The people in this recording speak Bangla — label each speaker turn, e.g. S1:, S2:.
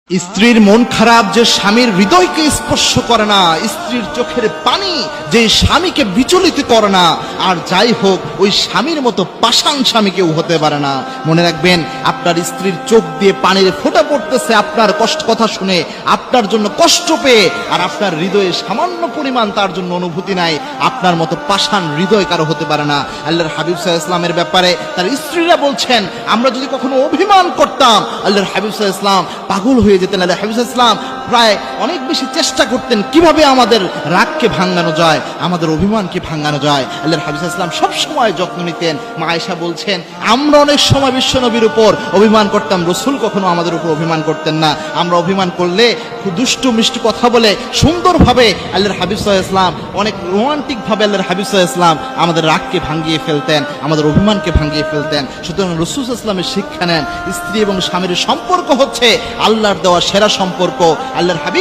S1: স্ত্রীর মন খারাপ যে স্বামীর হৃদয়কে স্পর্শ করে না, স্ত্রীর চোখের পানি যে স্বামীকে বিচলিত করে না, আর যাই হোক ওই স্বামীর মতো পাষাণ স্বামী কেউ হতে পারে না। মনে রাখবেন, আপনার স্ত্রীর চোখ দিয়ে পানির ফোঁটা পড়তেছে আপনার কষ্ট কথা শুনে, আপনার জন্য কষ্ট পেয়ে, আর আপনার হৃদয়ে সামান্য পরিমাণ তার জন্য অনুভূতি নাই। আপনার মতো পাষাণ হৃদয় কারো হতে পারে না। আল্লাহর হাবিব সাল্লাল্লাহু আলাইহি ওয়াসাল্লামের ব্যাপারে তার স্ত্রীরা বলছেন, আমরা যদি কখনো অভিমান করতাম, আল্লাহর হাবিব সাল্লাল্লাহু আলাইহি ওয়াসাল্লাম পাগল হয়ে যেতেন। আল্লাহর হাবিব সাল্লাল্লাহু আলাইহি ওয়াসাল্লাম প্রায় অনেক বেশি চেষ্টা করতেন কিভাবে আমাদের রাগকে ভাঙানো যায়, আমাদের অভিমানকে ভাঙানো যায়। আল্লাহর হাবিব সাল্লাল্লাহু আলাইহি ওয়াসাল্লাম সব সময় যত্ন নিতেন। মা আয়েশা বলছেন, আমরা অনেক সময় বিশ্বনবীর উপর অভিমান করতাম, রাসূল কখনো আমাদের উপর অভিমান করতেন না। আমরা অভিমান করলে খুব দুষ্টু মিষ্টি কথা বলে সুন্দরভাবে আল্লাহর হাবিব সাল্লাল্লাহু আলাইহি ওয়াসাল্লাম অনেক রোমান্টিক ভাবে আল্লাহর হাবিব সাল্লাল্লাহু আলাইহি ওয়াসাল্লাম আমাদের রাগকে ভাঙিয়ে ফেলতেন, আমাদের অভিমানকে ভাঙিয়ে ফেলতেন। সুতরাং রাসূল সাল্লাল্লাহু আলাইহি ওয়াসাল্লামের শিক্ষা নেন, স্ত্রী এবং স্বামীর সম্পর্ক হচ্ছে আল্লাহর দেওয়া সেরা সম্পর্ক। আল্লাহর হাবিব